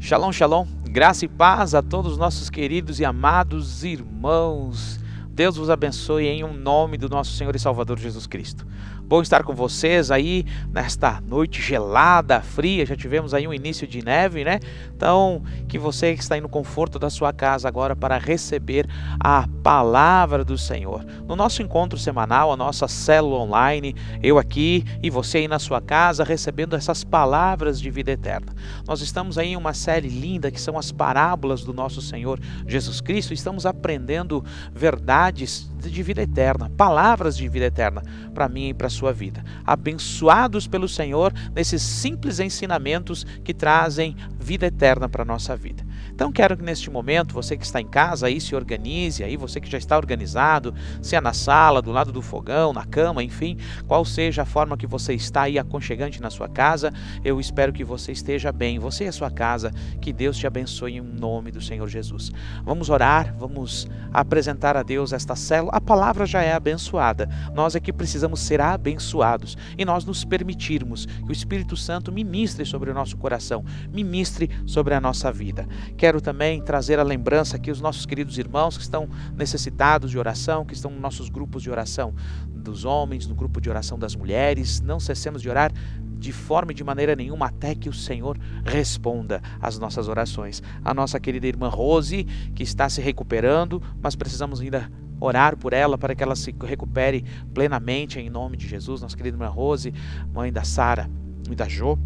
Shalom, shalom, graça e paz a todos os nossos queridos e amados irmãos. Deus vos abençoe em nome do nosso Senhor e Salvador Jesus Cristo. Bom estar com vocês aí nesta noite gelada, fria. Já tivemos aí um início de neve, né? Então, que você que está aí no conforto da sua casa agora para receber a palavra do Senhor. No nosso encontro semanal, a nossa célula online, eu aqui e você aí na sua casa recebendo essas palavras de vida eterna. Nós estamos aí em uma série linda que são as parábolas do nosso Senhor Jesus Cristo. Estamos aprendendo verdades de vida eterna, palavras de vida eterna para mim e para a sua vida. Abençoados pelo Senhor nesses simples ensinamentos que trazem vida eterna para a nossa vida. Então quero que neste momento, você que está em casa aí se organize, aí você que já está organizado, se é na sala, do lado do fogão, na cama, enfim, qual seja a forma que você está aí aconchegante na sua casa, eu espero que você esteja bem, você e a sua casa, que Deus te abençoe em nome do Senhor Jesus. Vamos orar, vamos apresentar a Deus esta célula. A palavra já é abençoada, nós aqui precisamos ser abençoados e nós nos permitirmos que o Espírito Santo ministre sobre o nosso coração, ministre sobre a nossa vida. Quero também trazer a lembrança aqui os nossos queridos irmãos que estão necessitados de oração, que estão nos nossos grupos de oração dos homens, no grupo de oração das mulheres. Não cessemos de orar de forma e de maneira nenhuma até que o Senhor responda às nossas orações. A nossa querida irmã Rose, que está se recuperando, mas precisamos ainda orar por ela para que ela se recupere plenamente em nome de Jesus. Nossa querida irmã Rose, mãe da Sara e da Jo,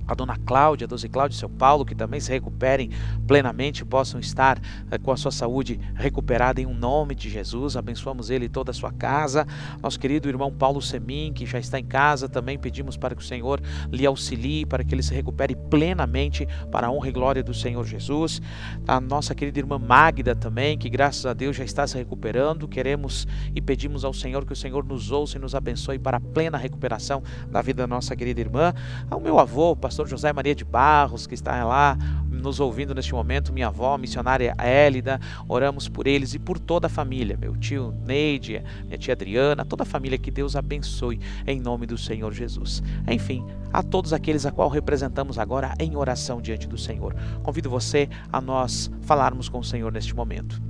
a dona Cláudia, a Doce Cláudia e seu Paulo, que também se recuperem plenamente, possam estar com a sua saúde recuperada em nome de Jesus. Abençoamos ele e toda a sua casa. Nosso querido irmão Paulo Semin, que já está em casa, também pedimos para que o Senhor lhe auxilie, para que ele se recupere plenamente para a honra e glória do Senhor Jesus. A nossa querida irmã Magda também, que graças a Deus já está se recuperando. Queremos e pedimos ao Senhor que o Senhor nos ouça e nos abençoe para a plena recuperação da vida da nossa querida irmã. Ao meu avô, pastor José Maria de Barros, que está lá nos ouvindo neste momento, minha avó, missionária Hélida, oramos por eles e por toda a família, meu tio Neide, minha tia Adriana, toda a família, que Deus abençoe em nome do Senhor Jesus. Enfim, a todos aqueles a qual representamos agora em oração diante do Senhor. Convido você a nós falarmos com o Senhor neste momento.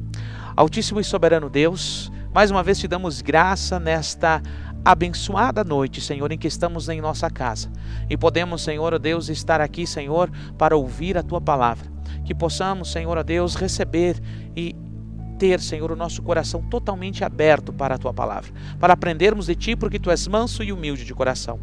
Altíssimo e soberano Deus, mais uma vez te damos graça nesta abençoada noite, Senhor, em que estamos em nossa casa e podemos, Senhor, ó Deus, estar aqui, Senhor, para ouvir a Tua palavra, que possamos, Senhor, ó Deus, receber e ter, Senhor, o nosso coração totalmente aberto para a Tua palavra, para aprendermos de Ti, porque Tu és manso e humilde de coração.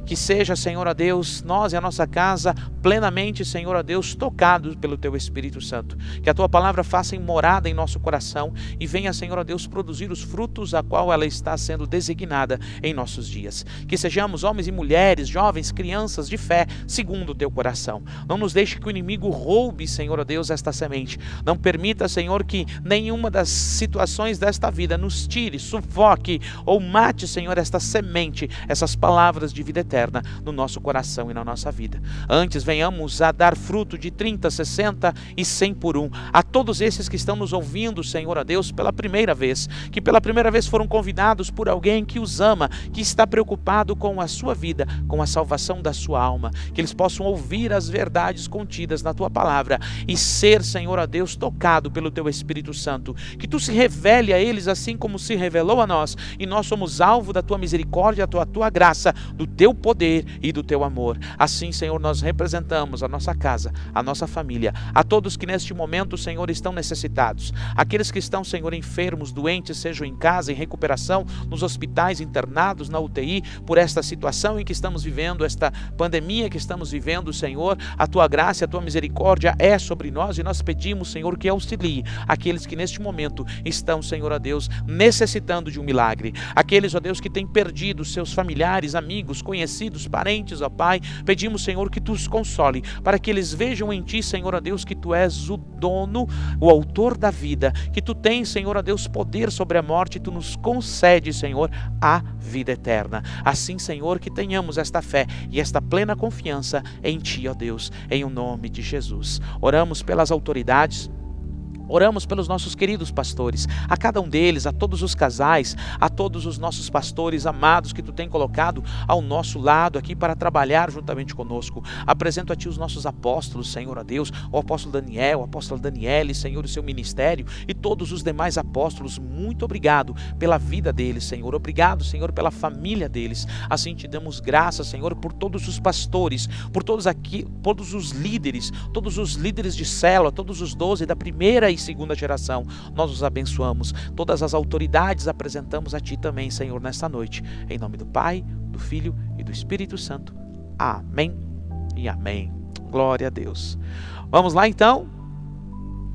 Que seja, Senhor, ó Deus, nós e a nossa casa plenamente, Senhor, ó Deus, tocados pelo Teu Espírito Santo. Que a Tua palavra faça morada em nosso coração e venha, Senhor, ó Deus, produzir os frutos a qual ela está sendo designada em nossos dias. Que sejamos homens e mulheres, jovens, crianças de fé, segundo o Teu coração. Não nos deixe que o inimigo roube, Senhor, ó Deus, esta semente. Não permita, Senhor, que nenhuma das situações desta vida nos tire, sufoque ou mate, Senhor, esta semente, essas palavras de vida eterna no nosso coração e na nossa vida. Antes venhamos a dar fruto de 30, 60 e 100 por um. A todos esses que estão nos ouvindo, Senhor, a Deus, pela primeira vez, que pela primeira vez foram convidados por alguém que os ama, que está preocupado com a sua vida, com a salvação da sua alma, que eles possam ouvir as verdades contidas na Tua palavra e ser, Senhor, a Deus, tocado pelo Teu Espírito Santo. Que Tu se revele a eles assim como se revelou a nós, e nós somos alvo da Tua misericórdia, da Tua graça, do Teu poder e do Teu amor. Assim, Senhor, nós representamos a nossa casa, a nossa família, a todos que neste momento, Senhor, estão necessitados, aqueles que estão, Senhor, enfermos, doentes, sejam em casa, em recuperação, nos hospitais, internados, na UTI, por esta situação em que estamos vivendo, esta pandemia que estamos vivendo, Senhor, a Tua graça, a Tua misericórdia é sobre nós e nós pedimos, Senhor, que auxilie aqueles que neste momento estão, Senhor, ó Deus, necessitando de um milagre. Aqueles, ó Deus, que têm perdido seus familiares, amigos, conhecidos, parentes, ó Pai, pedimos, Senhor, que Tu os console, para que eles vejam em Ti, Senhor, ó Deus, que Tu és o dono, o autor da vida, que Tu tens, Senhor, ó Deus, poder sobre a morte, e Tu nos concede, Senhor, a vida eterna. Assim, Senhor, que tenhamos esta fé e esta plena confiança em Ti, ó Deus, em o nome de Jesus. Oramos pelas autoridades, Oramos pelos nossos queridos pastores, a cada um deles, a todos os casais, a todos os nossos pastores amados que Tu tem colocado ao nosso lado aqui para trabalhar juntamente conosco. Apresento a Ti os nossos apóstolos, Senhor, a Deus, o apóstolo Daniel, o apóstolo Daniele, Senhor, o seu ministério e todos os demais apóstolos. Muito obrigado pela vida deles, Senhor. Obrigado, Senhor, pela família deles. Assim Te damos graças, Senhor, por todos os pastores, por todos aqui, todos os líderes de célula, todos os 12 da primeira e segunda geração. Nós os abençoamos. Todas as autoridades apresentamos a Ti também, Senhor, nesta noite. Em nome do Pai, do Filho e do Espírito Santo. Amém e amém. Glória a Deus. Vamos lá então.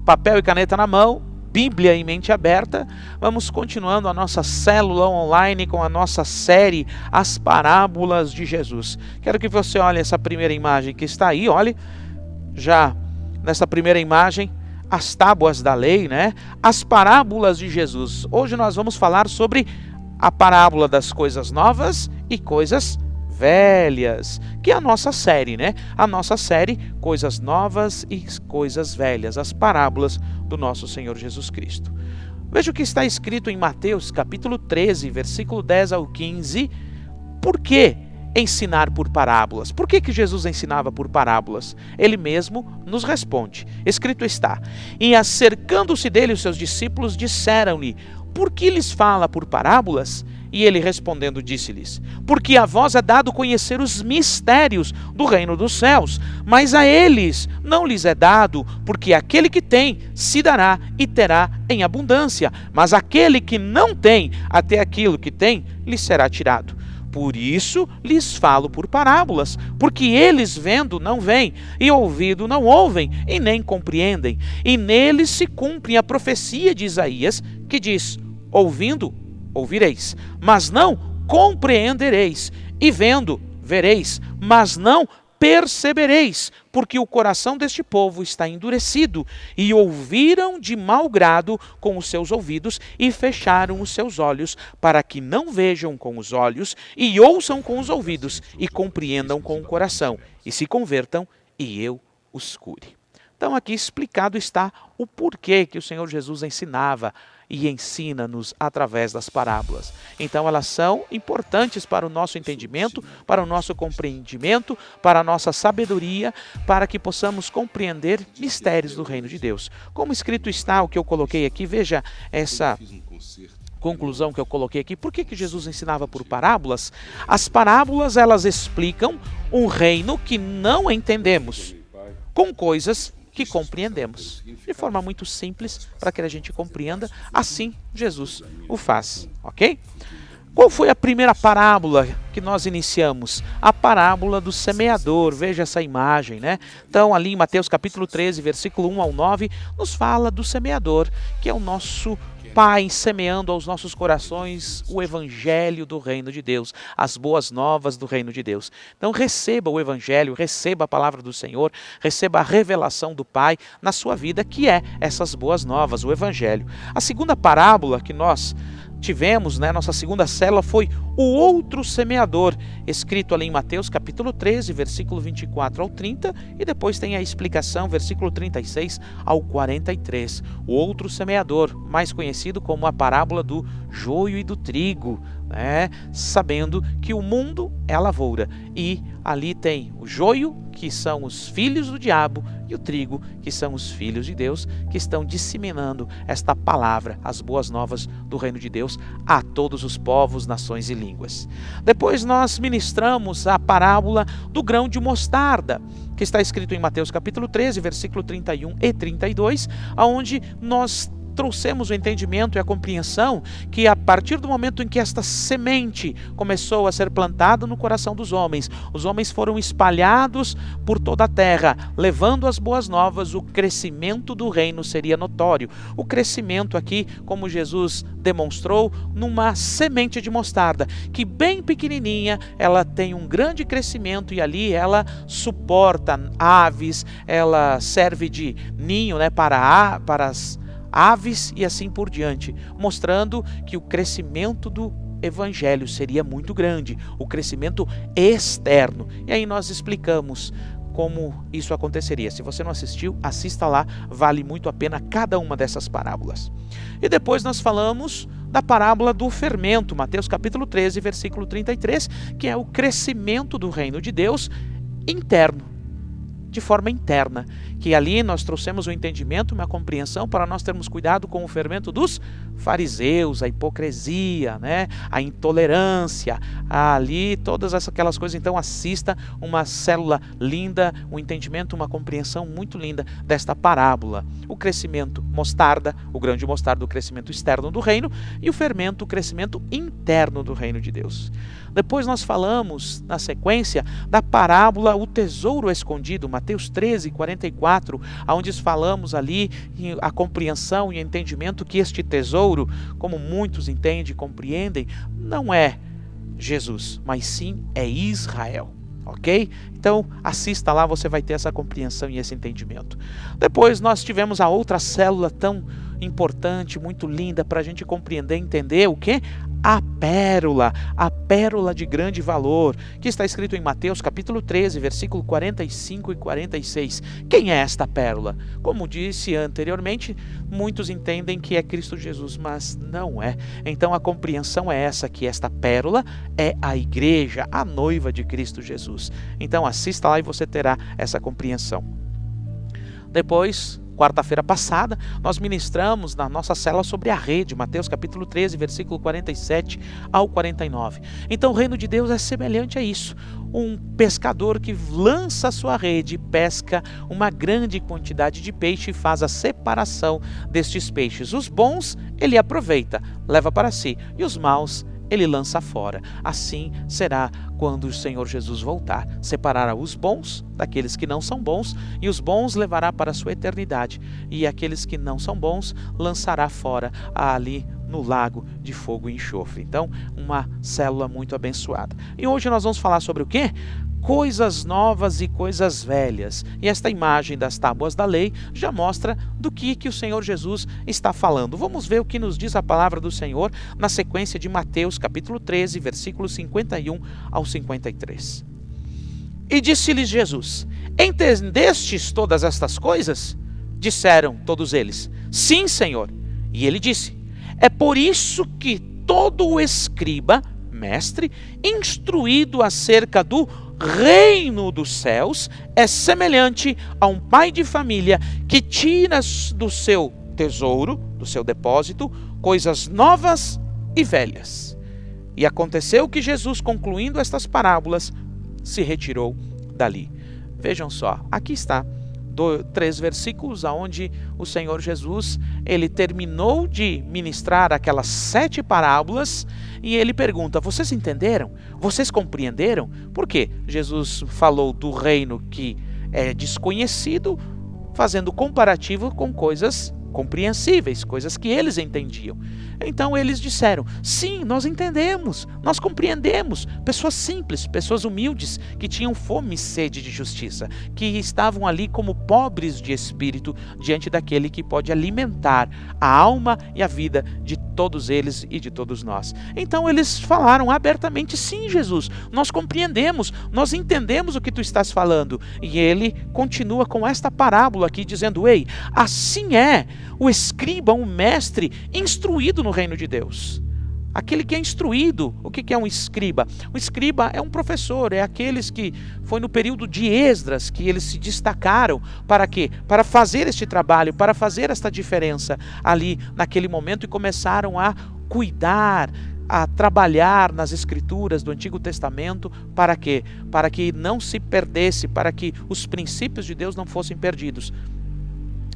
Papel e caneta na mão. Bíblia em mente aberta. Vamos continuando a nossa célula online com a nossa série As Parábolas de Jesus. Quero que você olhe essa primeira imagem que está aí. Olhe, já nessa primeira imagem, as tábuas da lei, né? As parábolas de Jesus. Hoje nós vamos falar sobre a parábola das coisas novas e coisas velhas, que é a nossa série, né? A nossa série Coisas Novas e Coisas Velhas, as parábolas do nosso Senhor Jesus Cristo. Veja o que está escrito em Mateus capítulo 13, versículo 10 ao 15. Por quê ensinar por parábolas? Por que Jesus ensinava por parábolas? Ele mesmo nos responde. Escrito está: e acercando-se dele os seus discípulos disseram-lhe: por que lhes fala por parábolas? E ele respondendo disse-lhes: porque a vós é dado conhecer os mistérios do reino dos céus, mas a eles não lhes é dado, porque aquele que tem se dará e terá em abundância, mas aquele que não tem, até aquilo que tem lhe será tirado. Por isso lhes falo por parábolas, porque eles vendo não veem, e ouvindo não ouvem, e nem compreendem. E neles se cumpre a profecia de Isaías, que diz: ouvindo, ouvireis, mas não compreendereis, e vendo, vereis, mas não percebereis, porque o coração deste povo está endurecido, e ouviram de mau grado com os seus ouvidos, e fecharam os seus olhos, para que não vejam com os olhos, e ouçam com os ouvidos, e compreendam com o coração, e se convertam, e eu os cure. Então aqui explicado está o porquê que o Senhor Jesus ensinava e ensina-nos através das parábolas. Então elas são importantes para o nosso entendimento, para o nosso compreendimento, para a nossa sabedoria, para que possamos compreender mistérios do reino de Deus. Como escrito está, o que eu coloquei aqui, veja essa conclusão que eu coloquei aqui. Por que Jesus ensinava por parábolas? As parábolas, elas explicam um reino que não entendemos, com coisas que compreendemos, de forma muito simples, para que a gente compreenda. Assim Jesus o faz, ok? Qual foi a primeira parábola que nós iniciamos? A parábola do semeador. Veja essa imagem, né? Então ali em Mateus capítulo 13, versículo 1 ao 9, nos fala do semeador, que é o nosso Pai semeando aos nossos corações o evangelho do reino de Deus, as boas novas do reino de Deus. Então receba o evangelho, receba a palavra do Senhor, receba a revelação do Pai na sua vida, que é essas boas novas, o evangelho. A segunda parábola que nós tivemos, né, nossa segunda célula, foi o outro semeador, escrito ali em Mateus capítulo 13, versículo 24 ao 30, e depois tem a explicação, versículo 36 ao 43. O outro semeador, mais conhecido como a parábola do joio e do trigo, né? Sabendo que o mundo é a lavoura, e ali tem o joio, que são os filhos do diabo, e o trigo, que são os filhos de Deus, que estão disseminando esta palavra, as boas novas do reino de Deus, a todos os povos, nações e línguas. Depois nós ministramos a parábola do grão de mostarda, que está escrito em Mateus capítulo 13, versículo 31 e 32, onde nós trouxemos o entendimento e a compreensão que a partir do momento em que esta semente começou a ser plantada no coração dos homens, os homens foram espalhados por toda a terra, levando as boas novas, o crescimento do reino seria notório. O crescimento aqui, como Jesus demonstrou, numa semente de mostarda, que bem pequenininha, ela tem um grande crescimento e ali ela suporta aves, ela serve de ninho, né, para as aves e assim por diante, mostrando que o crescimento do evangelho seria muito grande, o crescimento externo. E aí nós explicamos como isso aconteceria. Se você não assistiu, assista lá, vale muito a pena cada uma dessas parábolas. E depois nós falamos da parábola do fermento, Mateus capítulo 13, versículo 33, que é o crescimento do reino de Deus interno, de forma interna, que ali nós trouxemos um entendimento, uma compreensão para nós termos cuidado com o fermento dos fariseus, a hipocrisia, né? A intolerância, ali todas aquelas coisas. Então assista uma célula linda, um entendimento, uma compreensão muito linda desta parábola. O crescimento mostarda, o grão de mostarda, o crescimento externo do reino, e o fermento, o crescimento interno do reino de Deus. Depois nós falamos, na sequência, da parábola o tesouro escondido, Mateus 13, 44, onde falamos ali a compreensão e entendimento que este tesouro, como muitos entendem e compreendem, não é Jesus, mas sim é Israel. Ok? Então assista lá, você vai ter essa compreensão e esse entendimento. Depois nós tivemos a outra célula tão importante, muito linda, para a gente compreender e entender o que? A pérola de grande valor, que está escrito em Mateus capítulo 13, versículo 45 e 46. Quem é esta pérola? Como disse anteriormente, muitos entendem que é Cristo Jesus, mas não é. Então a compreensão é essa, que esta pérola é a igreja, a noiva de Cristo Jesus. Então assista lá e você terá essa compreensão. Depois, quarta-feira passada, nós ministramos na nossa célula sobre a rede, Mateus capítulo 13, versículo 47 ao 49. Então o reino de Deus é semelhante a isso. Um pescador que lança a sua rede, pesca uma grande quantidade de peixe e faz a separação destes peixes. Os bons ele aproveita, leva para si, e os maus ele lança fora. Assim será quando o Senhor Jesus voltar. Separará os bons daqueles que não são bons, e os bons levará para a sua eternidade, e aqueles que não são bons lançará fora ali no lago de fogo e enxofre. Então, uma célula muito abençoada. E hoje nós vamos falar sobre o quê? Coisas novas e coisas velhas. E esta imagem das tábuas da lei já mostra do que o Senhor Jesus está falando. Vamos ver o que nos diz a palavra do Senhor na sequência de Mateus capítulo 13, versículos 51 ao 53. E disse-lhes Jesus: entendestes todas estas coisas? Disseram todos eles: sim, Senhor. E ele disse: é por isso que todo o escriba, mestre, instruído acerca do reino dos céus, é semelhante a um pai de família que tira do seu tesouro, do seu depósito, coisas novas e velhas. E aconteceu que Jesus, concluindo estas parábolas, se retirou dali. Vejam só, aqui está 3 versículos onde o Senhor Jesus ele terminou de ministrar aquelas 7 parábolas e ele pergunta: vocês entenderam? Vocês compreenderam? Por quê? Jesus falou do reino que é desconhecido, fazendo comparativo com coisas compreensíveis, coisas que eles entendiam. Então eles disseram: sim, nós entendemos, nós compreendemos. Pessoas simples, pessoas humildes, que tinham fome e sede de justiça, que estavam ali como pobres de espírito diante daquele que pode alimentar a alma e a vida de todos eles e de todos nós. Então eles falaram abertamente: sim, Jesus, nós compreendemos, nós entendemos o que tu estás falando. E ele continua com esta parábola aqui dizendo: ei, assim é o escriba, um mestre instruído no reino de Deus. Aquele que é instruído. O que é um escriba? O escriba é um professor, é aqueles que foi no período de Esdras que eles se destacaram. Para quê? Para fazer este trabalho, para fazer esta diferença ali naquele momento, e começaram a cuidar, a trabalhar nas escrituras do Antigo Testamento. Para quê? Para que não se perdesse, para que os princípios de Deus não fossem perdidos.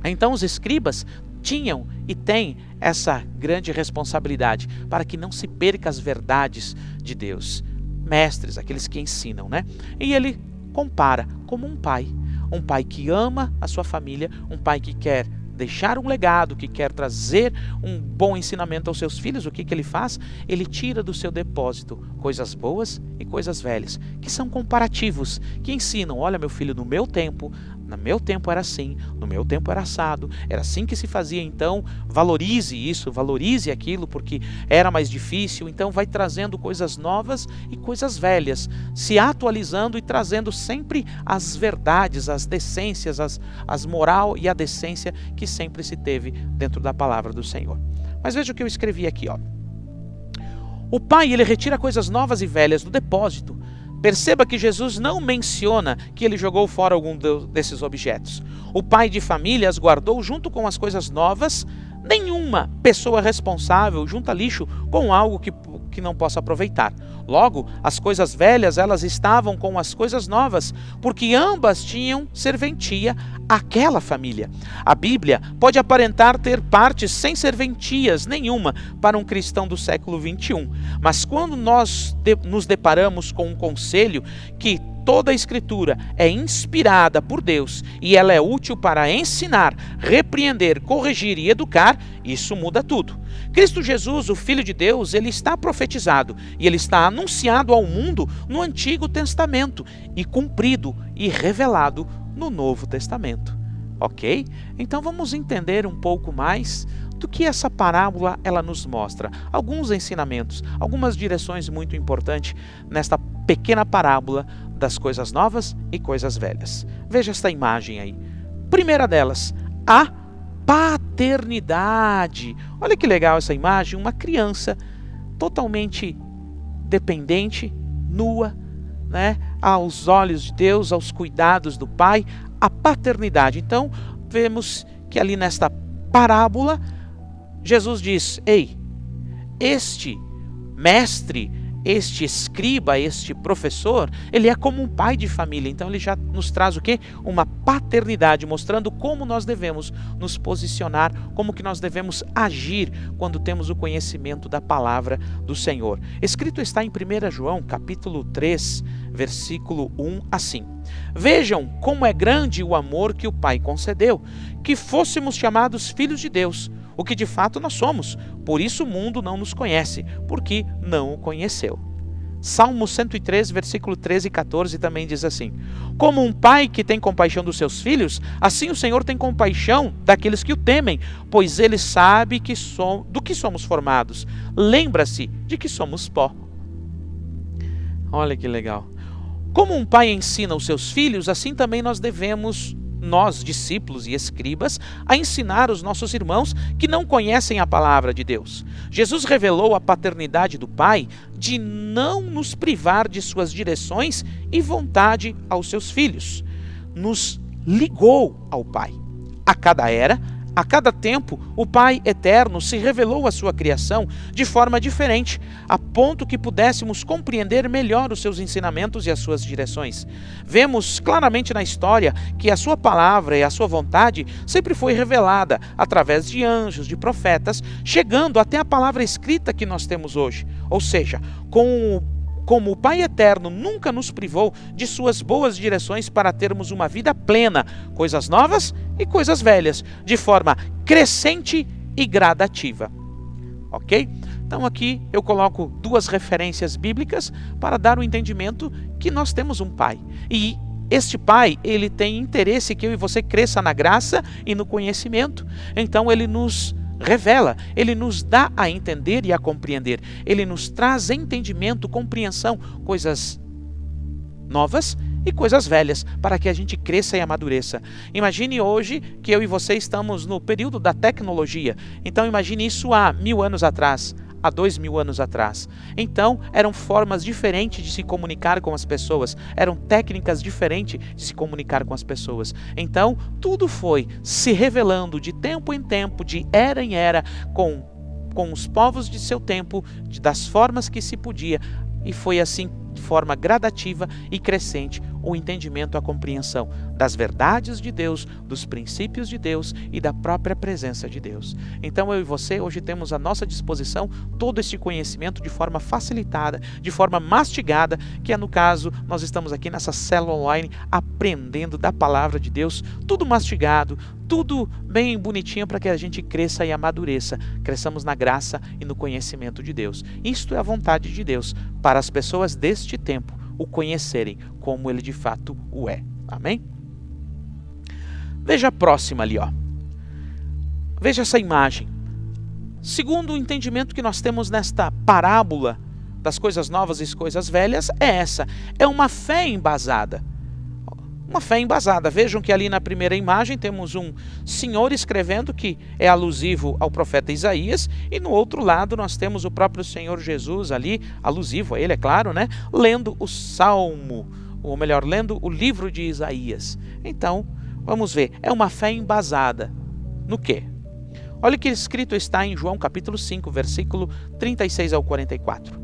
Então os escribas tinham e têm essa grande responsabilidade para que não se perca as verdades de Deus. Mestres, aqueles que ensinam, né? E ele compara como um pai que ama a sua família, um pai que quer deixar um legado, que quer trazer um bom ensinamento aos seus filhos. O que ele faz? Ele tira do seu depósito coisas boas e coisas velhas, que são comparativos, que ensinam: olha, meu filho, no meu tempo, no meu tempo era assim, no meu tempo era assado, era assim que se fazia, então valorize isso, valorize aquilo, porque era mais difícil. Então vai trazendo coisas novas e coisas velhas, se atualizando e trazendo sempre as verdades, as decências, as moral e a decência que sempre se teve dentro da palavra do Senhor. Mas veja o que eu escrevi aqui, ó. O Pai, ele retira coisas novas e velhas do depósito. Perceba que Jesus não menciona que ele jogou fora algum desses objetos. O pai de família as guardou junto com as coisas novas. Nenhuma pessoa responsável junta lixo com algo que não possa aproveitar. Logo, as coisas velhas, elas estavam com as coisas novas, porque ambas tinham serventia àquela família. A Bíblia pode aparentar ter partes sem serventias nenhuma para um cristão do século 21, mas quando nós nos deparamos com um conselho que toda a Escritura é inspirada por Deus e ela é útil para ensinar, repreender, corrigir e educar, isso muda tudo. Cristo Jesus, o Filho de Deus, ele está profetizado e ele está anunciado ao mundo no Antigo Testamento e cumprido e revelado no Novo Testamento. Ok? Então vamos entender um pouco mais do que essa parábola ela nos mostra. Alguns ensinamentos, algumas direções muito importantes nesta pequena parábola das coisas novas e coisas velhas. Veja esta imagem aí. Primeira delas, a paternidade. Olha que legal essa imagem, uma criança totalmente dependente, nua, né, aos olhos de Deus, aos cuidados do Pai, a paternidade. Então, vemos que ali nesta parábola, Jesus diz: ei, este mestre, este escriba, este professor, ele é como um pai de família. Então ele já nos traz o quê? Uma paternidade, mostrando como nós devemos nos posicionar, como que nós devemos agir quando temos o conhecimento da palavra do Senhor. Escrito está em 1 João, capítulo 3, versículo 1, assim: vejam como é grande o amor que o Pai concedeu, que fôssemos chamados filhos de Deus, o que de fato nós somos. Por isso o mundo não nos conhece, porque não o conheceu. Salmo 103, versículo 13 e 14 também diz assim: como um pai que tem compaixão dos seus filhos, assim o Senhor tem compaixão daqueles que o temem, pois ele sabe do que somos formados. Lembra-se de que somos pó. Olha que legal. Como um pai ensina os seus filhos, assim também nós devemos, nós, discípulos e escribas, a ensinar os nossos irmãos que não conhecem a palavra de Deus. Jesus revelou a paternidade do Pai de não nos privar de suas direções e vontade aos seus filhos. Nos ligou ao Pai. A cada era, a cada tempo, o Pai eterno se revelou à sua criação de forma diferente, a ponto que pudéssemos compreender melhor os seus ensinamentos e as suas direções. Vemos claramente na história que a sua palavra e a sua vontade sempre foi revelada através de anjos, de profetas, chegando até a palavra escrita que nós temos hoje. Ou seja, como o Pai Eterno nunca nos privou de suas boas direções para termos uma vida plena, coisas novas e coisas velhas, de forma crescente e gradativa. Ok? Então aqui eu coloco duas referências bíblicas para dar o entendimento que nós temos um Pai. E este Pai, ele tem interesse que eu e você cresça na graça e no conhecimento. Então ele nos revela, ele nos dá a entender e a compreender, ele nos traz entendimento, compreensão, coisas novas e coisas velhas, para que a gente cresça e amadureça. Imagine hoje que eu e você estamos no período da tecnologia, então imagine isso há 1000 anos atrás, há 2000 anos atrás. Então eram formas diferentes de se comunicar com as pessoas, eram técnicas diferentes de se comunicar com as pessoas. Então tudo foi se revelando de tempo em tempo, de era em era, com os povos de seu tempo, das formas que se podia, e foi assim de forma gradativa e crescente o entendimento, a compreensão das verdades de Deus, dos princípios de Deus e da própria presença de Deus. Então eu e você hoje temos à nossa disposição todo este conhecimento de forma facilitada, de forma mastigada, que é no caso, nós estamos aqui nessa célula online aprendendo da palavra de Deus, tudo mastigado, tudo bem bonitinho para que a gente cresça e amadureça, cresçamos na graça e no conhecimento de Deus. Isto é a vontade de Deus para as pessoas deste tempo, o conhecerem como ele de fato o é. Amém? Veja a próxima ali, ó. Veja essa imagem. Segundo o entendimento que nós temos nesta parábola das coisas novas e coisas velhas, é essa. É uma fé embasada. Uma fé embasada. Vejam que ali na primeira imagem temos um senhor escrevendo que é alusivo ao profeta Isaías, e no outro lado nós temos o próprio Senhor Jesus ali, alusivo a ele, é claro, né? Lendo o Salmo, ou melhor, lendo o livro de Isaías. Então, vamos ver, é uma fé embasada no quê? Olha o que escrito está em João capítulo 5, versículo 36 ao 44.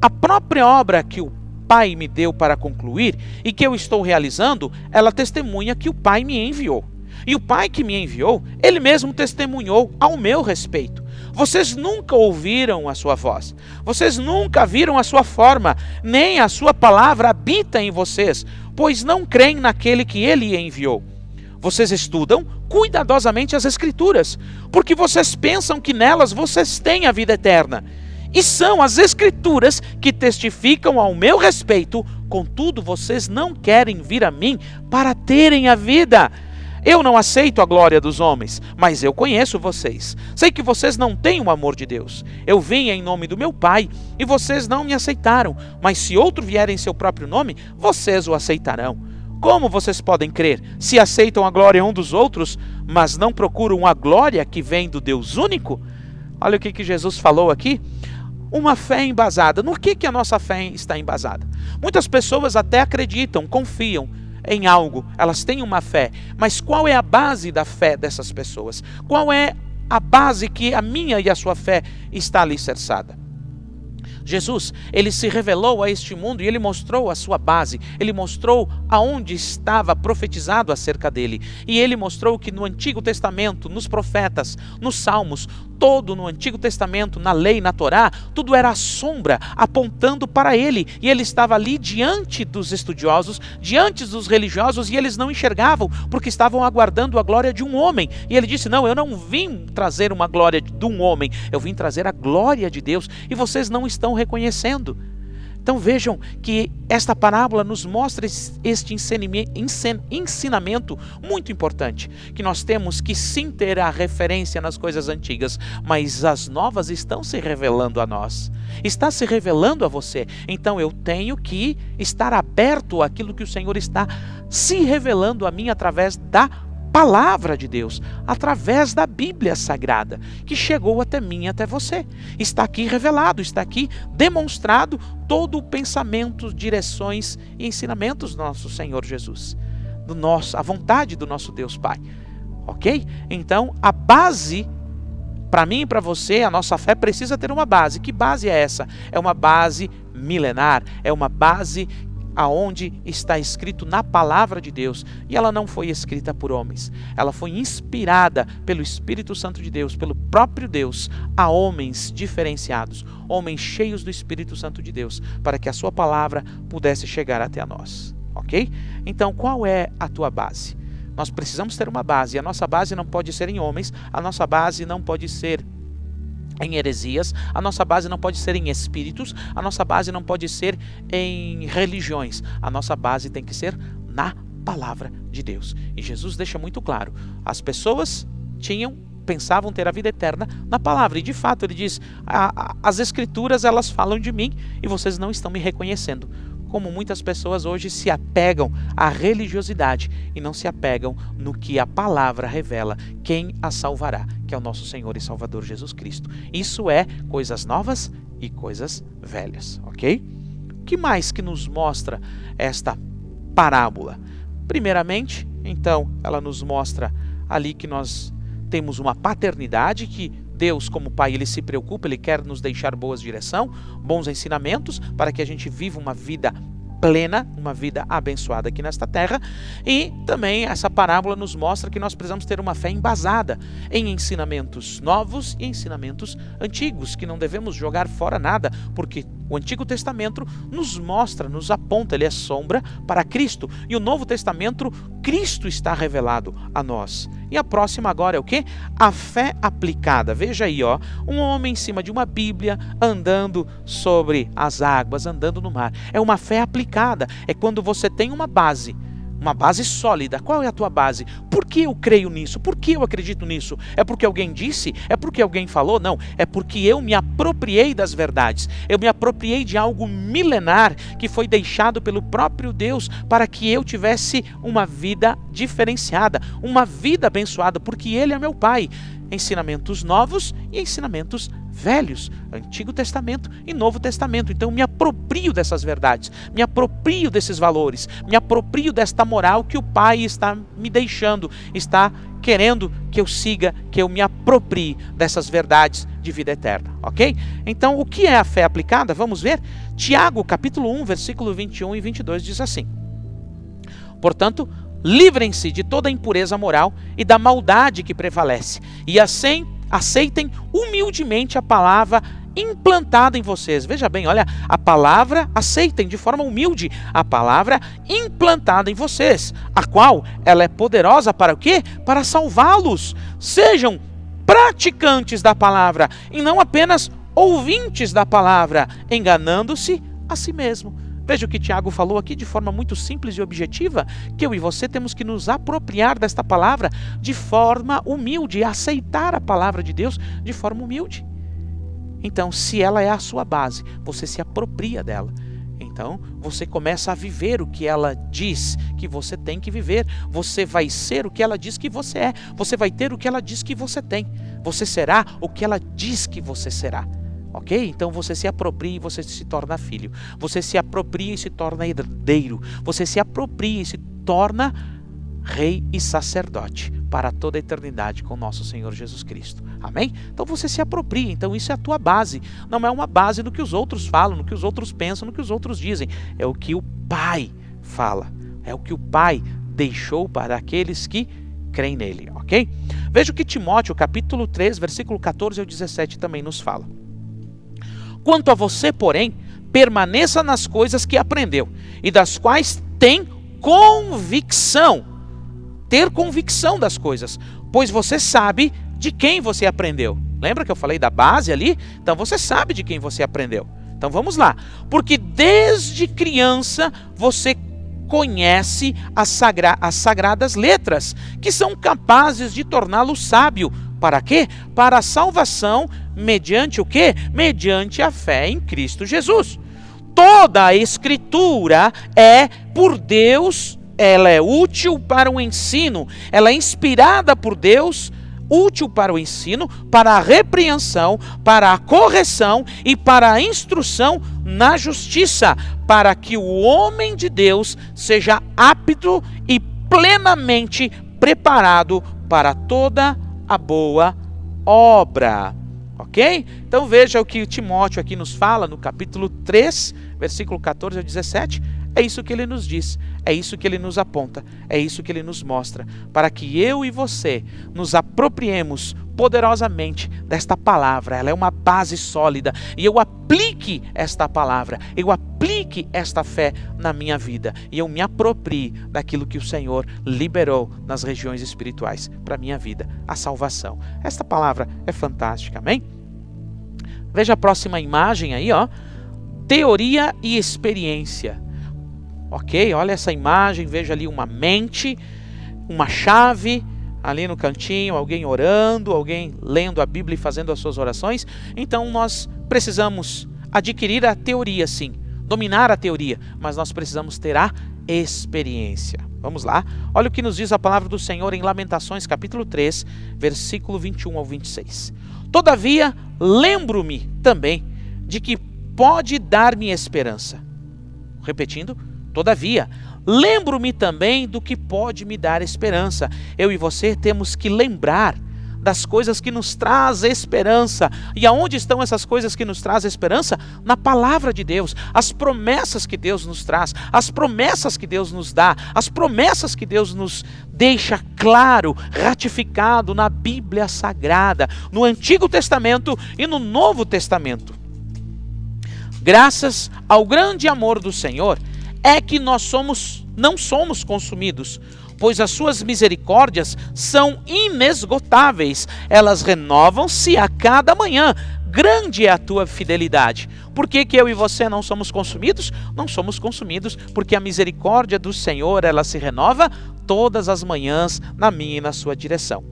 A própria obra que o Pai me deu para concluir e que eu estou realizando, ela testemunha que o Pai me enviou. E o Pai que me enviou, ele mesmo testemunhou ao meu respeito. Vocês nunca ouviram a sua voz, vocês nunca viram a sua forma, nem a sua palavra habita em vocês, pois não creem naquele que ele enviou. Vocês estudam cuidadosamente as Escrituras, porque vocês pensam que nelas vocês têm a vida eterna. E são as Escrituras que testificam ao meu respeito, contudo vocês não querem vir a mim para terem a vida. Eu não aceito a glória dos homens, mas eu conheço vocês. Sei que vocês não têm o amor de Deus. Eu vim em nome do meu Pai e vocês não me aceitaram, mas se outro vier em seu próprio nome, vocês o aceitarão. Como vocês podem crer se aceitam a glória um dos outros, mas não procuram a glória que vem do Deus único? Olha o que Jesus falou aqui. Uma fé embasada. No que a nossa fé está embasada? Muitas pessoas até acreditam, confiam em algo, elas têm uma fé, mas qual é a base da fé dessas pessoas? Qual é a base que a minha e a sua fé está alicerçada? Jesus, ele se revelou a este mundo e ele mostrou a sua base, ele mostrou aonde estava profetizado acerca dele. E ele mostrou que no Antigo Testamento, nos profetas, nos Salmos, todo no Antigo Testamento, na lei, na Torá, tudo era a sombra apontando para ele. E ele estava ali diante dos estudiosos, diante dos religiosos, e eles não enxergavam, porque estavam aguardando a glória de um homem. E ele disse, não, eu não vim trazer uma glória de um homem, eu vim trazer a glória de Deus, e vocês não estão reconhecendo. Então vejam que esta parábola nos mostra este ensinamento muito importante, que nós temos que sim ter a referência nas coisas antigas, mas as novas estão se revelando a nós, está se revelando a você, então eu tenho que estar aberto àquilo que o Senhor está se revelando a mim através da palavra de Deus, através da Bíblia Sagrada, que chegou até mim e até você. Está aqui revelado, está aqui demonstrado todo o pensamento, direções e ensinamentos do nosso Senhor Jesus, a vontade do nosso Deus Pai. Ok? Então, a base, para mim e para você, a nossa fé precisa ter uma base. Que base é essa? É uma base milenar, é uma base aonde está escrito na palavra de Deus, e ela não foi escrita por homens, ela foi inspirada pelo Espírito Santo de Deus, pelo próprio Deus, a homens diferenciados, homens cheios do Espírito Santo de Deus, para que a sua palavra pudesse chegar até a nós, ok? Então, qual é a tua base? Nós precisamos ter uma base, e a nossa base não pode ser em homens, a nossa base não pode ser em heresias, a nossa base não pode ser em espíritos, a nossa base não pode ser em religiões, a nossa base tem que ser na palavra de Deus. E Jesus deixa muito claro, as pessoas pensavam ter a vida eterna na palavra, e de fato ele diz, as escrituras elas falam de mim e vocês não estão me reconhecendo. Como muitas pessoas hoje se apegam à religiosidade e não se apegam no que a palavra revela, quem a salvará, que é o nosso Senhor e Salvador Jesus Cristo. Isso é coisas novas e coisas velhas, ok? O que mais que nos mostra esta parábola? Primeiramente, então, ela nos mostra ali que nós temos uma paternidade, que Deus, como Pai, Ele se preocupa, Ele quer nos deixar boas direção, bons ensinamentos, para que a gente viva uma vida plena, uma vida abençoada aqui nesta terra. E também essa parábola nos mostra que nós precisamos ter uma fé embasada em ensinamentos novos e ensinamentos antigos, que não devemos jogar fora nada, porque o Antigo Testamento nos mostra, nos aponta, ele é sombra para Cristo, e o Novo Testamento, Cristo está revelado a nós. E a próxima agora é o quê? A fé aplicada. Veja aí, ó, um homem em cima de uma Bíblia, andando sobre as águas, andando no mar. É uma fé aplicada, é quando você tem uma base, Uma base sólida. Qual é a tua base? Por que eu creio nisso? Por que eu acredito nisso? É porque alguém disse? É porque alguém falou? Não. É porque eu me apropriei das verdades. Eu me apropriei de algo milenar que foi deixado pelo próprio Deus para que eu tivesse uma vida diferenciada, uma vida abençoada, porque Ele é meu Pai. Ensinamentos novos e ensinamentos velhos, Antigo Testamento e Novo Testamento. Então me aproprio dessas verdades, me aproprio desses valores, me aproprio desta moral que o Pai está me deixando, está querendo que eu siga, que eu me aproprie dessas verdades de vida eterna, ok? Então o que é a fé aplicada? Vamos ver. Tiago capítulo 1, versículo 21 e 22 diz assim: portanto, livrem-se de toda impureza moral e da maldade que prevalece, e assim aceitem humildemente a palavra implantada em vocês. Veja bem, olha, a palavra, aceitem de forma humilde a palavra implantada em vocês, a qual ela é poderosa para o quê? Para salvá-los. Sejam praticantes da palavra e não apenas ouvintes da palavra, enganando-se a si mesmo. Veja o que Tiago falou aqui de forma muito simples e objetiva, que eu e você temos que nos apropriar desta palavra de forma humilde, aceitar a palavra de Deus de forma humilde. Então, se ela é a sua base, você se apropria dela. Então, você começa a viver o que ela diz que você tem que viver. Você vai ser o que ela diz que você é. Você vai ter o que ela diz que você tem. Você será o que ela diz que você será. Ok? Então você se apropria e você se torna filho. Você se apropria e se torna herdeiro. Você se apropria e se torna rei e sacerdote para toda a eternidade com nosso Senhor Jesus Cristo. Amém? Então você se apropria. Então isso é a tua base. Não é uma base no que os outros falam, no que os outros pensam, no que os outros dizem. É o que o Pai fala. É o que o Pai deixou para aqueles que creem nele. Ok? Veja o que Timóteo, capítulo 3, versículo 14 ao 17 também nos fala. Quanto a você, porém, permaneça nas coisas que aprendeu e das quais tem convicção. Ter convicção das coisas, pois você sabe de quem você aprendeu. Lembra que eu falei da base ali? Então você sabe de quem você aprendeu. Então vamos lá. Porque desde criança você conhece as sagradas letras, que são capazes de torná-lo sábio. Para quê? Para a salvação, mediante o quê? Mediante a fé em Cristo Jesus. Toda a Escritura é por Deus, ela é útil para o ensino, ela é inspirada por Deus, útil para o ensino, para a repreensão, para a correção e para a instrução na justiça, para que o homem de Deus seja apto e plenamente preparado para toda a boa obra. Ok? Então veja o que Timóteo aqui nos fala no capítulo 3, versículo 14 ao 17. É isso que ele nos diz, é isso que ele nos aponta, é isso que ele nos mostra, para que eu e você nos apropriemos poderosamente desta palavra. Ela é uma base sólida e eu aplique esta palavra, eu aplique esta fé na minha vida e eu me aproprie daquilo que o Senhor liberou nas regiões espirituais para a minha vida, a salvação. Esta palavra é fantástica, amém? Veja a próxima imagem aí, ó. Teoria e experiência. Ok, olha essa imagem, veja ali uma mente, uma chave, ali no cantinho, alguém orando, alguém lendo a Bíblia e fazendo as suas orações. Então nós precisamos adquirir a teoria, sim, dominar a teoria, mas nós precisamos ter a experiência. Vamos lá, olha o que nos diz a palavra do Senhor em Lamentações, capítulo 3, versículo 21 ao 26. Todavia, lembro-me também de que pode dar-me esperança. Repetindo, todavia, lembro-me também do que pode me dar esperança. Eu e você temos que lembrar das coisas que nos traz esperança. E aonde estão essas coisas que nos traz esperança? Na palavra de Deus, as promessas que Deus nos traz, as promessas que Deus nos dá, as promessas que Deus nos deixa claro, ratificado na Bíblia Sagrada, no Antigo Testamento e no Novo Testamento. Graças ao grande amor do Senhor, é que nós não somos consumidos, pois as suas misericórdias são inesgotáveis, elas renovam-se a cada manhã. grande é a tua fidelidade. Por que eu e você não somos consumidos? Não somos consumidos porque a misericórdia do Senhor, ela se renova todas as manhãs na minha e na sua direção.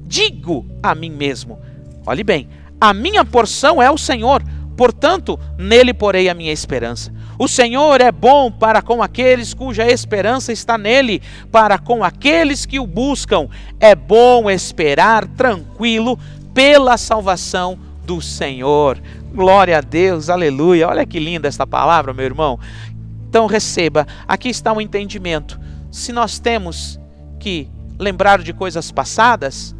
Digo a mim mesmo, olhe bem, a minha porção é o Senhor, portanto, nele porei a minha esperança. O Senhor é bom para com aqueles cuja esperança está nele, para com aqueles que o buscam. É bom esperar tranquilo pela salvação do Senhor. Glória a Deus, aleluia. Olha que linda esta palavra, meu irmão. Então receba, aqui está um entendimento. Se nós temos que lembrar de coisas passadas,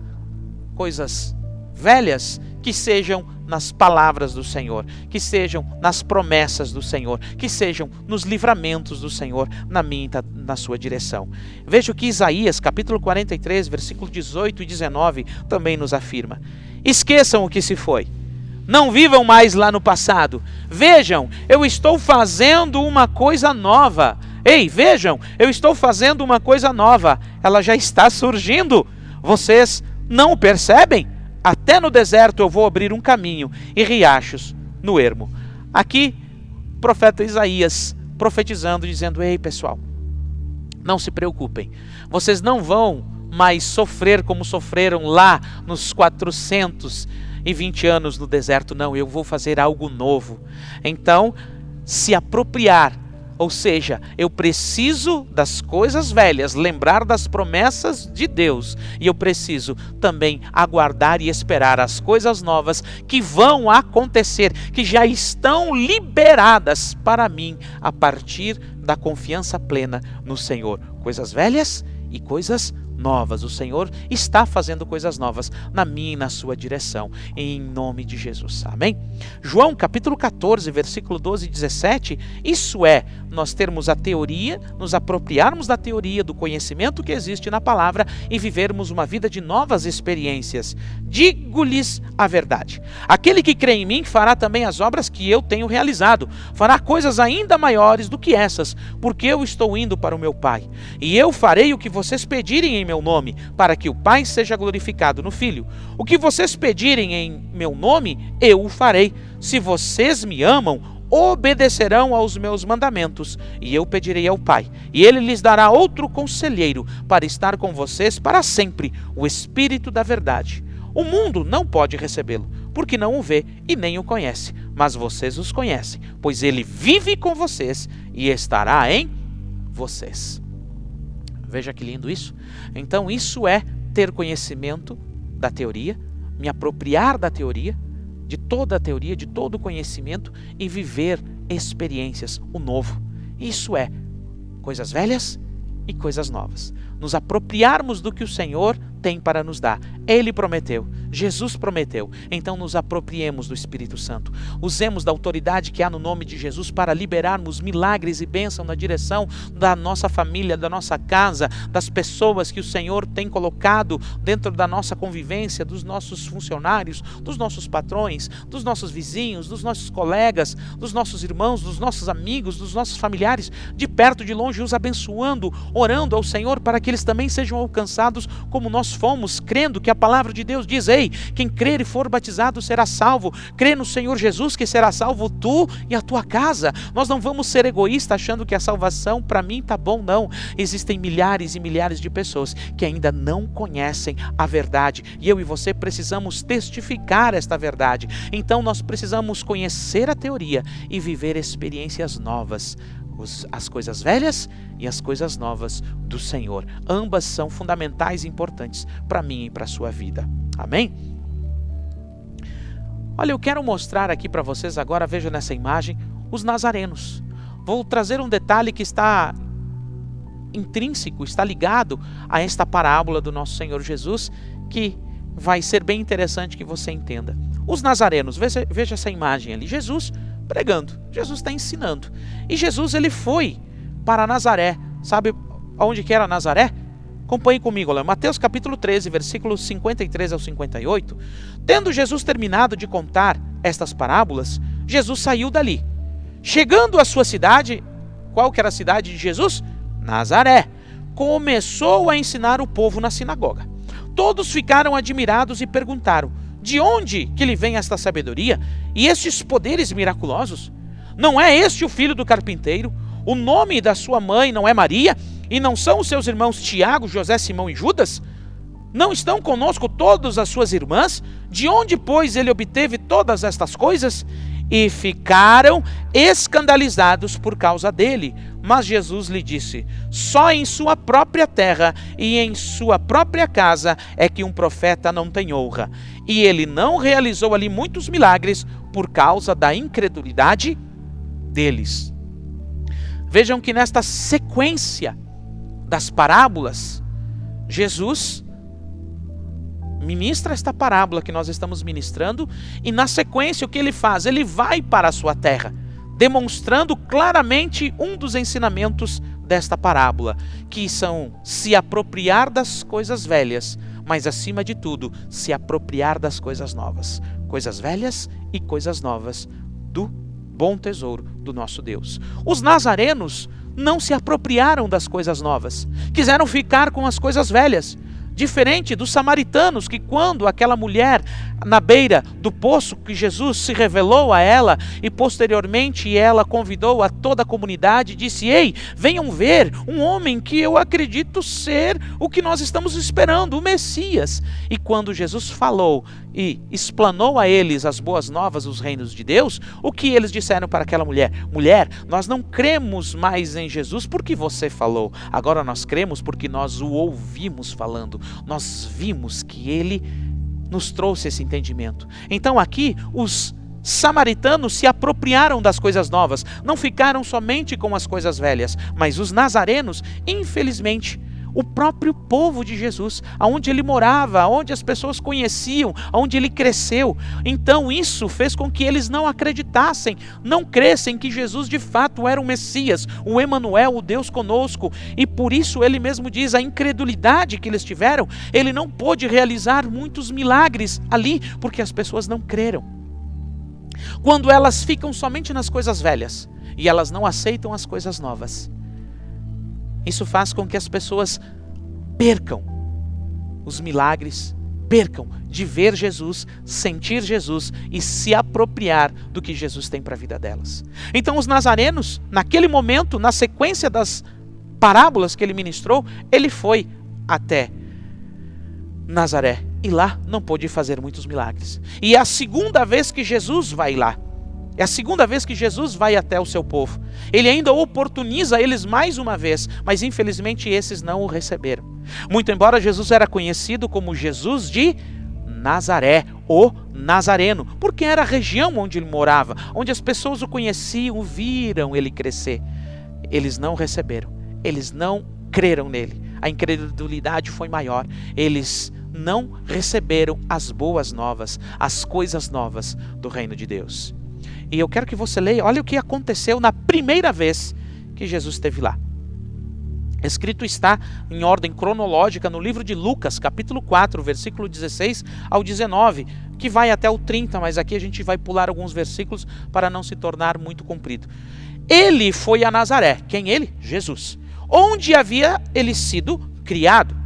coisas velhas, que sejam nas palavras do Senhor, que sejam nas promessas do Senhor, que sejam nos livramentos do Senhor, na minha e na sua direção. Veja o que Isaías, capítulo 43, versículo 18 e 19, também nos afirma. Esqueçam o que se foi. Não vivam mais lá no passado. Vejam, eu estou fazendo uma coisa nova. Ei, vejam, eu estou fazendo uma coisa nova. Ela já está surgindo. Vocês não o percebem? Até no deserto eu vou abrir um caminho e riachos no ermo. Aqui, o profeta Isaías profetizando, dizendo: ei, pessoal, não se preocupem. Vocês não vão mais sofrer como sofreram lá nos 420 anos no deserto. Não, eu vou fazer algo novo. Então, se apropriar. Ou seja, eu preciso das coisas velhas, lembrar das promessas de Deus. E eu preciso também aguardar e esperar as coisas novas que vão acontecer, que já estão liberadas para mim a partir da confiança plena no Senhor. Coisas velhas e coisas novas. O Senhor está fazendo coisas novas na minha e na sua direção, em nome de Jesus, amém? João capítulo 14, versículo 12 e 17, isso é, nós termos a teoria, nos apropriarmos da teoria, do conhecimento que existe na palavra e vivermos uma vida de novas experiências. Digo-lhes a verdade, aquele que crê em mim fará também as obras que eu tenho realizado, fará coisas ainda maiores do que essas, porque eu estou indo para o meu Pai, e eu farei o que vocês pedirem em meu nome, para que o Pai seja glorificado no Filho. O que vocês pedirem em meu nome, eu o farei. Se vocês me amam, obedecerão aos meus mandamentos, e eu pedirei ao Pai, e ele lhes dará outro conselheiro para estar com vocês para sempre, o Espírito da verdade. O mundo não pode recebê-lo, porque não o vê e nem o conhece, mas vocês os conhecem, pois ele vive com vocês e estará em vocês. Veja que lindo isso. Então isso é ter conhecimento da teoria, me apropriar da teoria, de toda a teoria, de todo o conhecimento e viver experiências, o novo. Isso é coisas velhas e coisas novas. Nos apropriarmos do que o Senhor tem para nos dar. Ele prometeu, Jesus prometeu, então nos apropriemos do Espírito Santo. Usemos da autoridade que há no nome de Jesus para liberarmos milagres e bênção na direção da nossa família, da nossa casa, das pessoas que o Senhor tem colocado dentro da nossa convivência, dos nossos funcionários, dos nossos patrões, dos nossos vizinhos, dos nossos colegas, dos nossos irmãos, dos nossos amigos, dos nossos familiares, de perto, de longe, os abençoando, orando ao Senhor para que eles também sejam alcançados como nós fomos, crendo que a palavra de Deus diz: ei, quem crer e for batizado será salvo. Crê no Senhor Jesus que será salvo tu e a tua casa. Nós não vamos ser egoístas achando que a salvação para mim tá bom, não. Existem milhares e milhares de pessoas que ainda não conhecem a verdade e eu e você precisamos testificar esta verdade. Então nós precisamos conhecer a teoria e viver experiências novas. As coisas velhas e as coisas novas do Senhor. Ambas são fundamentais e importantes para mim e para a sua vida. Amém? Olha, eu quero mostrar aqui para vocês agora, veja nessa imagem, os nazarenos. Vou trazer um detalhe que está intrínseco, está ligado a esta parábola do nosso Senhor Jesus, que vai ser bem interessante que você entenda. Os nazarenos, veja essa imagem ali, Jesus pregando, Jesus está ensinando. E Jesus, ele foi para Nazaré. Sabe aonde que era Nazaré? Acompanhe comigo lá, Mateus capítulo 13, versículos 53 ao 58. Tendo Jesus terminado de contar estas parábolas, Jesus saiu dali. Chegando à sua cidade, qual que era a cidade de Jesus? Nazaré. Começou a ensinar o povo na sinagoga. Todos ficaram admirados e perguntaram: De onde que lhe vem esta sabedoria e estes poderes miraculosos? Não é este o filho do carpinteiro? O nome da sua mãe não é Maria? E não são os seus irmãos Tiago, José, Simão e Judas? Não estão conosco todas as suas irmãs? De onde, pois, ele obteve todas estas coisas? E ficaram escandalizados por causa dele. Mas Jesus lhe disse: só em sua própria terra e em sua própria casa é que um profeta não tem honra. E ele não realizou ali muitos milagres por causa da incredulidade deles. Vejam que nesta sequência das parábolas, Jesus ministra esta parábola que nós estamos ministrando, e na sequência o que ele faz? Ele vai para a sua terra, demonstrando claramente um dos ensinamentos desta parábola, que são se apropriar das coisas velhas, mas acima de tudo, se apropriar das coisas novas. Coisas velhas e coisas novas do bom tesouro do nosso Deus. Os nazarenos não se apropriaram das coisas novas, quiseram ficar com as coisas velhas. Diferente dos samaritanos, que quando aquela mulher na beira do poço, que Jesus se revelou a ela e posteriormente ela convidou a toda a comunidade, disse: ei, venham ver um homem que eu acredito ser o que nós estamos esperando, o Messias. E quando Jesus falou e explanou a eles as boas novas dos reinos de Deus, o que eles disseram para aquela mulher? Mulher, nós não cremos mais em Jesus porque você falou, agora nós cremos porque nós o ouvimos falando. Nós vimos que ele nos trouxe esse entendimento. Então aqui os samaritanos se apropriaram das coisas novas, não ficaram somente com as coisas velhas, mas os nazarenos, infelizmente, o próprio povo de Jesus, aonde ele morava, aonde as pessoas conheciam, aonde ele cresceu. Então isso fez com que eles não acreditassem, não crescem que Jesus de fato era o Messias, o Emanuel, o Deus conosco. E por isso ele mesmo diz, a incredulidade que eles tiveram, ele não pôde realizar muitos milagres ali, porque as pessoas não creram. Quando elas ficam somente nas coisas velhas e elas não aceitam as coisas novas, isso faz com que as pessoas percam os milagres, percam de ver Jesus, sentir Jesus e se apropriar do que Jesus tem para a vida delas. Então os nazarenos, naquele momento, na sequência das parábolas que ele ministrou, ele foi até Nazaré e lá não pôde fazer muitos milagres. E é a segunda vez que Jesus vai lá. É a segunda vez que Jesus vai até o seu povo. Ele ainda oportuniza eles mais uma vez, mas infelizmente esses não o receberam. Muito embora Jesus era conhecido como Jesus de Nazaré, o Nazareno, porque era a região onde ele morava, onde as pessoas o conheciam, viram ele crescer. Eles não receberam, eles não creram nele. A incredulidade foi maior. Eles não receberam as boas novas, as coisas novas do reino de Deus. E eu quero que você leia, olha o que aconteceu na primeira vez que Jesus esteve lá. Escrito está em ordem cronológica no livro de Lucas, capítulo 4, versículo 16 ao 19, que vai até o 30, mas aqui a gente vai pular alguns versículos para não se tornar muito comprido. Ele foi a Nazaré. Quem ele? Jesus. Onde havia ele sido criado.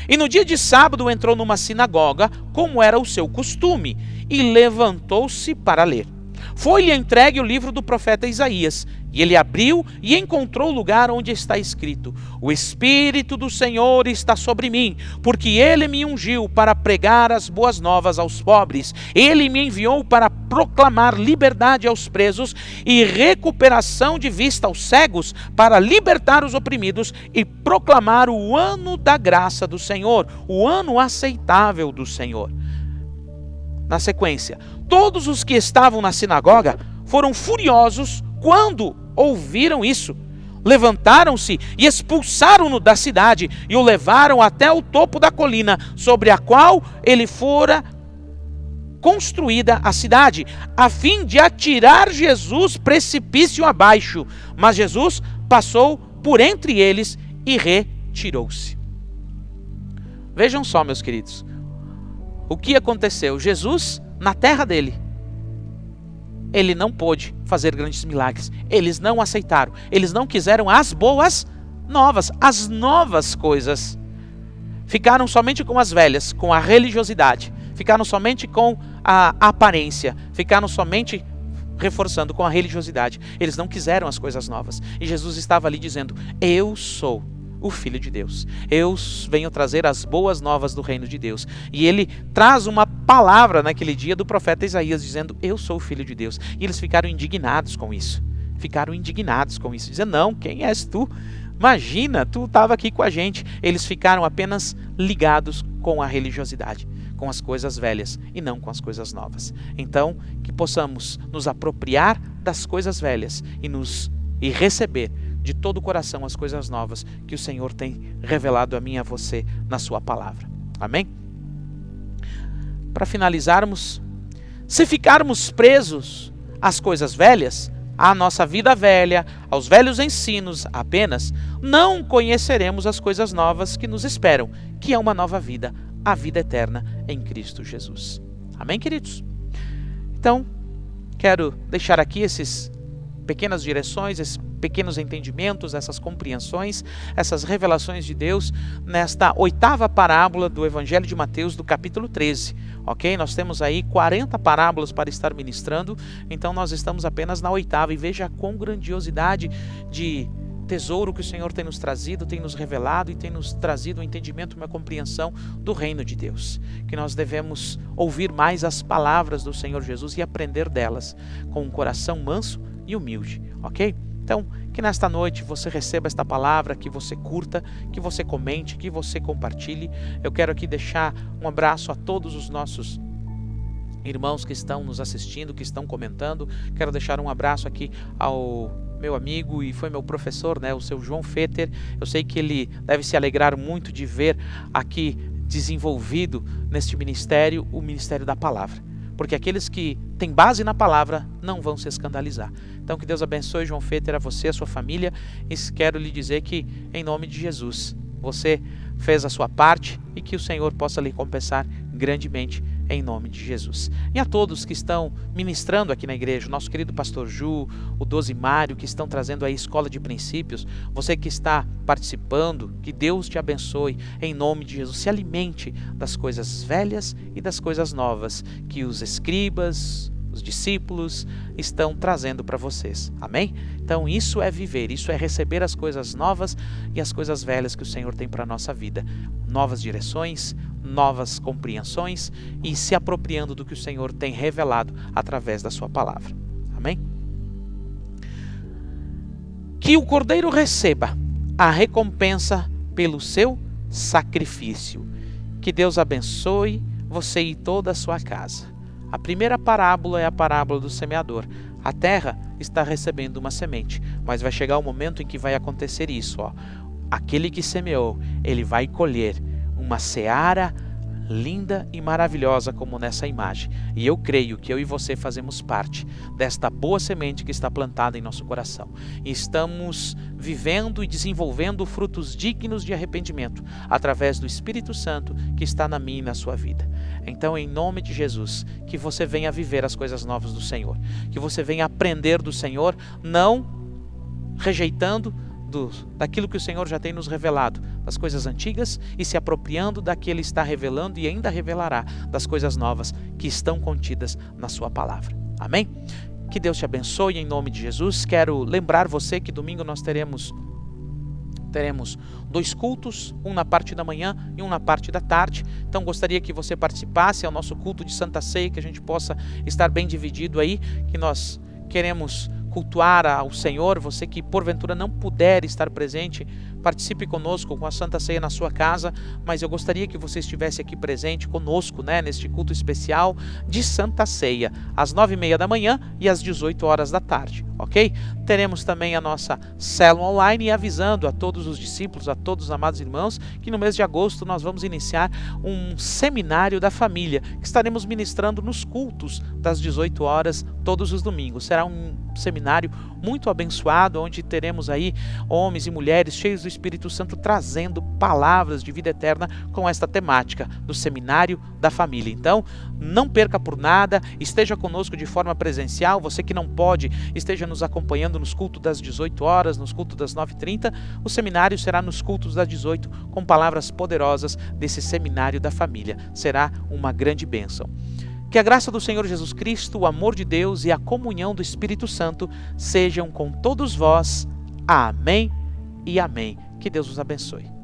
E no dia de sábado entrou numa sinagoga, como era o seu costume, e levantou-se para ler. Foi-lhe entregue o livro do profeta Isaías, e ele abriu e encontrou o lugar onde está escrito: o Espírito do Senhor está sobre mim, porque ele me ungiu para pregar as boas novas aos pobres. Ele me enviou para proclamar liberdade aos presos e recuperação de vista aos cegos, para libertar os oprimidos e proclamar o ano da graça do Senhor, o ano aceitável do Senhor. Na sequência, todos os que estavam na sinagoga foram furiosos quando ouviram isso. Levantaram-se e expulsaram-no da cidade e o levaram até o topo da colina sobre a qual ele fora construída a cidade, a fim de atirar Jesus precipício abaixo. Mas Jesus passou por entre eles e retirou-se. Vejam só, meus queridos, o que aconteceu? Jesus, na terra dele, ele não pôde fazer grandes milagres. Eles não aceitaram. Eles não quiseram as boas novas, as novas coisas. Ficaram somente com as velhas, com a religiosidade. ficaram somente com a aparência, ficaram somente reforçando com a religiosidade. Eles não quiseram as coisas novas. E Jesus estava ali dizendo: eu sou o Filho de Deus. Eu venho trazer as boas novas do reino de Deus. E ele traz uma palavra naquele dia do profeta Isaías dizendo: eu sou o Filho de Deus. E eles ficaram indignados com isso. Dizendo: não, quem és tu? Imagina, tu estava aqui com a gente. Eles ficaram apenas ligados com a religiosidade, com as coisas velhas e não com as coisas novas. Então, que possamos nos apropriar das coisas velhas e receber de todo o coração as coisas novas que o Senhor tem revelado a mim e a você na sua palavra. Amém? Para finalizarmos, se ficarmos presos às coisas velhas, à nossa vida velha, aos velhos ensinos apenas, não conheceremos as coisas novas que nos esperam, que é uma nova vida, a vida eterna em Cristo Jesus. Amém, queridos? Então, quero deixar aqui essas pequenas direções, esses pequenos entendimentos, essas compreensões, essas revelações de Deus nesta 8ª parábola do Evangelho de Mateus, do capítulo 13. Ok? Nós temos aí 40 parábolas para estar ministrando, então nós estamos apenas na 8ª, e veja com grandiosidade de tesouro que o Senhor tem nos trazido, tem nos revelado e tem nos trazido um entendimento, uma compreensão do reino de Deus. Que nós devemos ouvir mais as palavras do Senhor Jesus e aprender delas com um coração manso e humilde, ok? Então, que nesta noite você receba esta palavra, que você curta, que você comente, que você compartilhe. Eu quero aqui deixar um abraço a todos os nossos irmãos que estão nos assistindo, que estão comentando. Quero deixar um abraço aqui ao meu amigo e foi meu professor, o seu João Fetter. Eu sei que ele deve se alegrar muito de ver aqui desenvolvido neste ministério, o ministério da palavra. Porque aqueles que têm base na palavra não vão se escandalizar. Então que Deus abençoe João Fetter, a você, a sua família. E quero lhe dizer que, em nome de Jesus, você fez a sua parte e que o Senhor possa lhe compensar grandemente em nome de Jesus. E a todos que estão ministrando aqui na igreja, o nosso querido pastor Ju, o Dosimário, que estão trazendo aí Escola de Princípios, você que está participando, que Deus te abençoe em nome de Jesus. Se alimente das coisas velhas e das coisas novas que os escribas, os discípulos estão trazendo para vocês. Amém? Então isso é viver, isso é receber as coisas novas e as coisas velhas que o Senhor tem para a nossa vida. Novas direções, novas compreensões e se apropriando do que o Senhor tem revelado através da sua palavra. Amém? Que o Cordeiro receba a recompensa pelo seu sacrifício. Que Deus abençoe você e toda a sua casa. A primeira parábola é a parábola do semeador. A terra está recebendo uma semente, mas vai chegar o momento em que vai acontecer isso. Aquele que semeou, ele vai colher uma seara linda e maravilhosa como nessa imagem. E eu creio que eu e você fazemos parte desta boa semente que está plantada em nosso coração. E estamos vivendo e desenvolvendo frutos dignos de arrependimento através do Espírito Santo que está na minha e na sua vida. Então, em nome de Jesus, que você venha viver as coisas novas do Senhor. Que você venha aprender do Senhor, não rejeitando daquilo que o Senhor já tem nos revelado, das coisas antigas, e se apropriando da que Ele está revelando e ainda revelará das coisas novas que estão contidas na sua palavra. Amém? Que Deus te abençoe em nome de Jesus. Quero lembrar você que domingo nós teremos 2 cultos, um na parte da manhã e um na parte da tarde. Então gostaria que você participasse ao nosso culto de Santa Ceia, que a gente possa estar bem dividido aí, que nós queremos cultuar ao Senhor. Você que porventura não puder estar presente, participe conosco com a Santa Ceia na sua casa, mas eu gostaria que você estivesse aqui presente conosco, neste culto especial de Santa Ceia, às 9h30 da manhã e às 18 horas da tarde, ok? Teremos também a nossa célula online, e avisando a todos os discípulos, a todos os amados irmãos, que no mês de agosto nós vamos iniciar um seminário da família, que estaremos ministrando nos cultos das 18 horas todos os domingos. Será um seminário seminário muito abençoado, onde teremos aí homens e mulheres cheios do Espírito Santo trazendo palavras de vida eterna com esta temática do Seminário da Família. Então, não perca por nada, esteja conosco de forma presencial. Você que não pode, esteja nos acompanhando nos cultos das 18 horas, nos cultos das 9h30. O seminário será nos cultos das 18, com palavras poderosas desse Seminário da Família. Será uma grande bênção. Que a graça do Senhor Jesus Cristo, o amor de Deus e a comunhão do Espírito Santo sejam com todos vós. Amém e amém. Que Deus os abençoe.